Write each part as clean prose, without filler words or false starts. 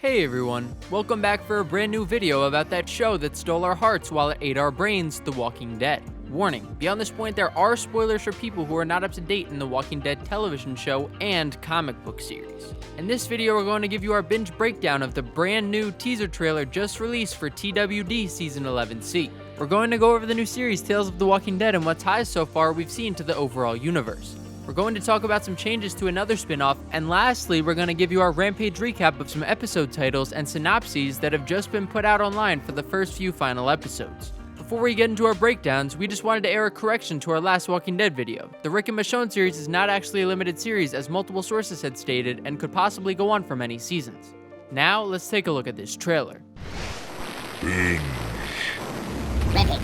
Hey everyone, welcome back for a brand new video about that show that stole our hearts while it ate our brains, The Walking Dead. Warning, beyond this point there are spoilers for people who are not up to date in The Walking Dead television show and comic book series. In this video we're going to give you our binge breakdown of the brand new teaser trailer just released for TWD Season 11C. We're going to go over the new series Tales of the Walking Dead and what ties so far we've seen to the overall universe. We're going to talk about some changes to another spin-off, and lastly, we're going to give you our Rampage recap of some episode titles and synopses that have just been put out online for the first few final episodes. Before we get into our breakdowns, we just wanted to air a correction to our last Walking Dead video. The Rick and Michonne series is not actually a limited series, as multiple sources had stated, and could possibly go on for many seasons. Now, let's take a look at this trailer. Binge. Rampage.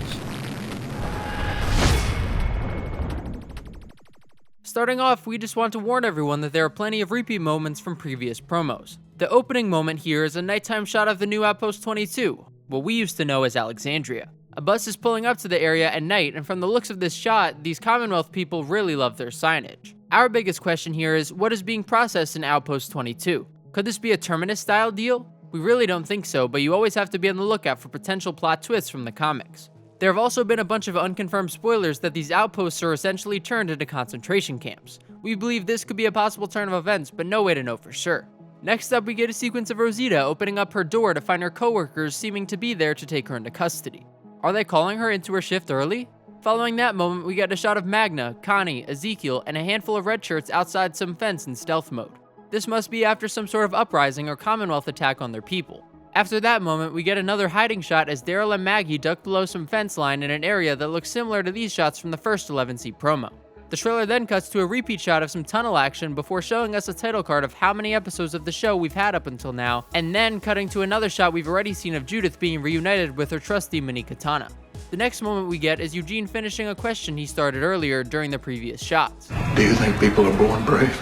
Starting off, we just want to warn everyone that there are plenty of repeat moments from previous promos. The opening moment here is a nighttime shot of the new Outpost 22, what we used to know as Alexandria. A bus is pulling up to the area at night, and from the looks of this shot, these Commonwealth people really love their signage. Our biggest question here is, what is being processed in Outpost 22? Could this be a Terminus-style deal? We really don't think so, but you always have to be on the lookout for potential plot twists from the comics. There have also been a bunch of unconfirmed spoilers that these outposts are essentially turned into concentration camps. We believe this could be a possible turn of events, but no way to know for sure. Next up, we get a sequence of Rosita opening up her door to find her coworkers seeming to be there to take her into custody. Are they calling her into her shift early? Following that moment, we get a shot of Magna, Connie, Ezekiel, and a handful of red shirts outside some fence in stealth mode. This must be after some sort of uprising or Commonwealth attack on their people. After that moment, we get another hiding shot as Daryl and Maggie duck below some fence line in an area that looks similar to these shots from the first 11C promo. The trailer then cuts to a repeat shot of some tunnel action before showing us a title card of how many episodes of the show we've had up until now, and then cutting to another shot we've already seen of Judith being reunited with her trusty mini katana. The next moment we get is Eugene finishing a question he started earlier during the previous shots. Do you think people are born brave?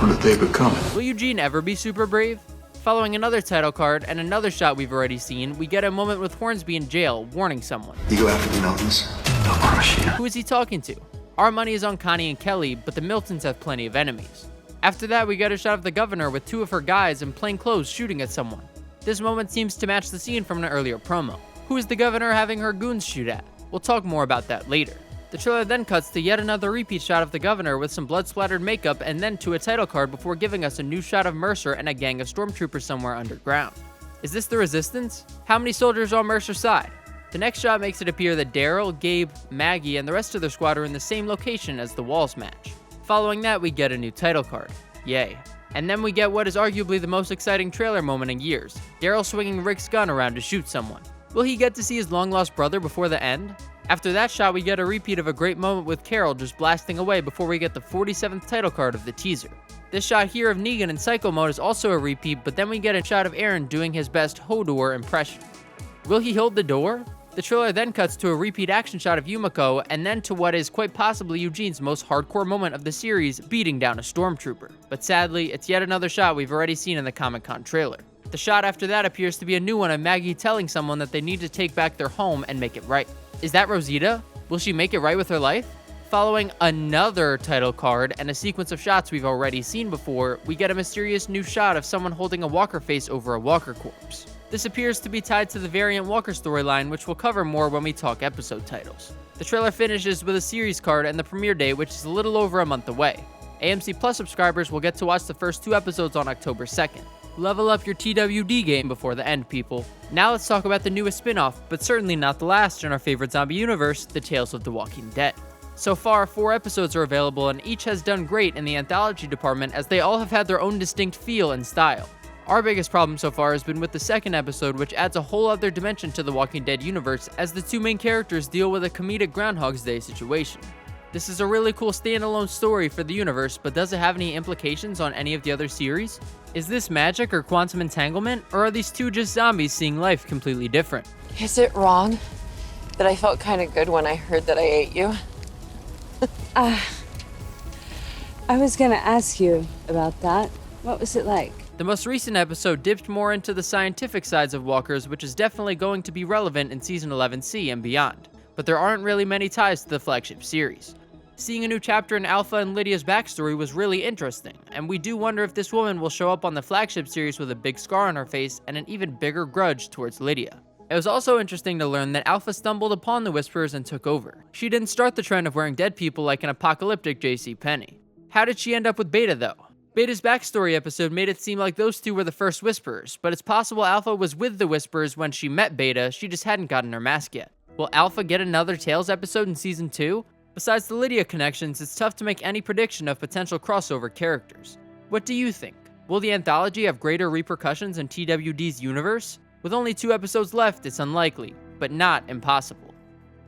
Or did they become it? Will Eugene ever be super brave? Following another title card and another shot we've already seen, we get a moment with Hornsby in jail, warning someone. You go after the Miltons, they'll crush you. Who is he talking to? Our money is on Connie and Kelly, but the Miltons have plenty of enemies. After that, we get a shot of the governor with two of her guys in plain clothes shooting at someone. This moment seems to match the scene from an earlier promo. Who is the governor having her goons shoot at? We'll talk more about that later. The trailer then cuts to yet another repeat shot of the governor with some blood-splattered makeup and then to a title card before giving us a new shot of Mercer and a gang of stormtroopers somewhere underground. Is this the Resistance? How many soldiers are on Mercer's side? The next shot makes it appear that Daryl, Gabe, Maggie, and the rest of their squad are in the same location as the Walls match. Following that, we get a new title card. Yay. And then we get what is arguably the most exciting trailer moment in years, Daryl swinging Rick's gun around to shoot someone. Will he get to see his long-lost brother before the end? After that shot, we get a repeat of a great moment with Carol just blasting away before we get the 47th title card of the teaser. This shot here of Negan in Psycho Mode is also a repeat, but then we get a shot of Aaron doing his best Hodor impression. Will he hold the door? The trailer then cuts to a repeat action shot of Yumiko, and then to what is quite possibly Eugene's most hardcore moment of the series, beating down a stormtrooper. But sadly, it's yet another shot we've already seen in the Comic-Con trailer. The shot after that appears to be a new one of Maggie telling someone that they need to take back their home and make it right. Is that Rosita? Will she make it right with her life? Following another title card and a sequence of shots we've already seen before, we get a mysterious new shot of someone holding a Walker face over a Walker corpse. This appears to be tied to the variant Walker storyline, which we'll cover more when we talk episode titles. The trailer finishes with a series card and the premiere date, which is a little over a month away. AMC Plus subscribers will get to watch the first 2 episodes on October 2nd. Level up your TWD game before the end, people. Now let's talk about the newest spin-off, but certainly not the last in our favorite zombie universe, the Tales of the Walking Dead. So far, 4 episodes are available and each has done great in the anthology department as they all have had their own distinct feel and style. Our biggest problem so far has been with the second episode, which adds a whole other dimension to the Walking Dead universe as the 2 main characters deal with a comedic Groundhog's Day situation. This is a really cool standalone story for the universe, but does it have any implications on any of the other series? Is this magic or quantum entanglement, or are these 2 just zombies seeing life completely different? Is it wrong that I felt kind of good when I heard that I ate you? I was gonna ask you about that. What was it like? The most recent episode dipped more into the scientific sides of walkers, which is definitely going to be relevant in Season 11C and beyond, but there aren't really many ties to the flagship series. Seeing a new chapter in Alpha and Lydia's backstory was really interesting, and we do wonder if this woman will show up on the flagship series with a big scar on her face and an even bigger grudge towards Lydia. It was also interesting to learn that Alpha stumbled upon the Whisperers and took over. She didn't start the trend of wearing dead people like an apocalyptic JCPenney. How did she end up with Beta though? Beta's backstory episode made it seem like those two were the first Whisperers, but it's possible Alpha was with the Whisperers when she met Beta, she just hadn't gotten her mask yet. Will Alpha get another Tales episode in Season 2? Besides the Lydia connections, it's tough to make any prediction of potential crossover characters. What do you think? Will the anthology have greater repercussions in TWD's universe? With only 2 episodes left, it's unlikely, but not impossible.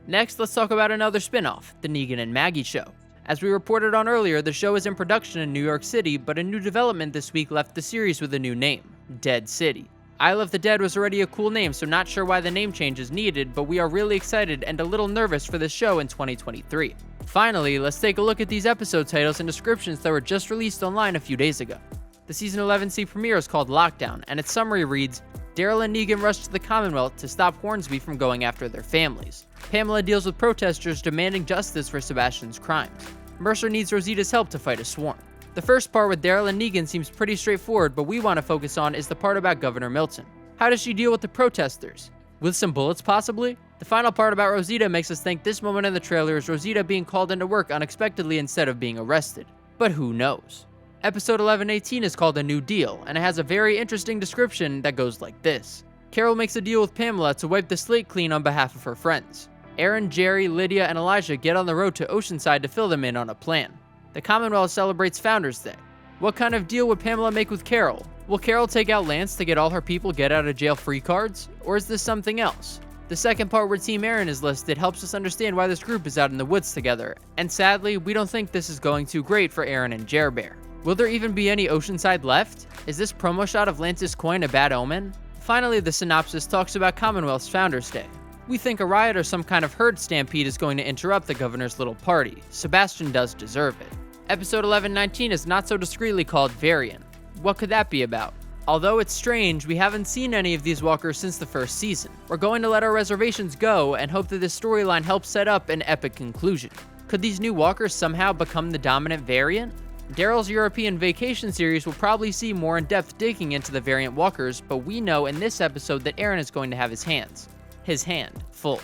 Next, let's talk about another spin-off, The Negan and Maggie Show. As we reported on earlier, the show is in production in New York City, but a new development this week left the series with a new name, Dead City. Isle of the Dead was already a cool name, so not sure why the name change is needed, but we are really excited and a little nervous for this show in 2023. Finally, let's take a look at these episode titles and descriptions that were just released online a few days ago. The Season 11C premiere is called Lockdown, and its summary reads, Daryl and Negan rush to the Commonwealth to stop Hornsby from going after their families. Pamela deals with protesters demanding justice for Sebastian's crimes. Mercer needs Rosita's help to fight a swarm. The first part with Daryl and Negan seems pretty straightforward, but we want to focus on is the part about Governor Milton. How does she deal with the protesters? With some bullets, possibly? The final part about Rosita makes us think this moment in the trailer is Rosita being called into work unexpectedly instead of being arrested. But who knows? Episode 1118 is called A New Deal, and it has a very interesting description that goes like this. Carol makes a deal with Pamela to wipe the slate clean on behalf of her friends. Aaron, Jerry, Lydia, and Elijah get on the road to Oceanside to fill them in on a plan. The Commonwealth celebrates Founders Day. What kind of deal would Pamela make with Carol? Will Carol take out Lance to get all her people get out of jail free cards? Or is this something else? The second part where Team Aaron is listed helps us understand why this group is out in the woods together, and sadly, we don't think this is going too great for Aaron and Jer Bear. Will there even be any Oceanside left? Is this promo shot of Lance's coin a bad omen? Finally, the synopsis talks about Commonwealth's Founders Day. We think a riot or some kind of herd stampede is going to interrupt the governor's little party. Sebastian does deserve it. Episode 1119 is not so discreetly called Varian. What could that be about? Although it's strange, we haven't seen any of these walkers since the first season. We're going to let our reservations go and hope that this storyline helps set up an epic conclusion. Could these new walkers somehow become the dominant variant? Daryl's European Vacation series will probably see more in-depth digging into the variant walkers, but we know in this episode that Aaron is going to have his hand full.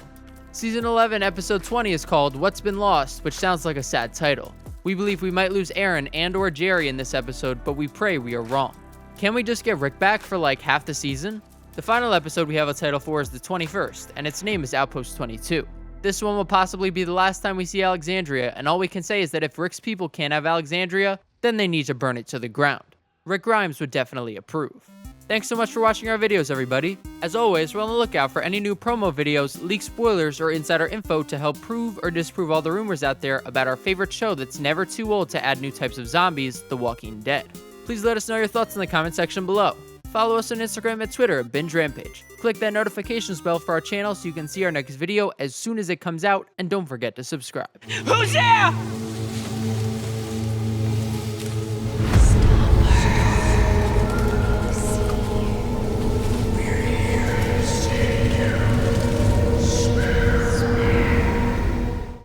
Season 11, episode 20 is called What's Been Lost, which sounds like a sad title. We believe we might lose Aaron and or Jerry in this episode, but we pray we are wrong. Can we just get Rick back for like half the season? The final episode we have a title for is the 21st, and its name is Outpost 22. This one will possibly be the last time we see Alexandria, and all we can say is that if Rick's people can't have Alexandria, then they need to burn it to the ground. Rick Grimes would definitely approve. Thanks so much for watching our videos, everybody. As always, we're on the lookout for any new promo videos, leaked spoilers, or insider info to help prove or disprove all the rumors out there about our favorite show that's never too old to add new types of zombies, The Walking Dead. Please let us know your thoughts in the comment section below. Follow us on Instagram and Twitter at Binge Rampage. Click that notifications bell for our channel so you can see our next video as soon as it comes out, and don't forget to subscribe. Who's there?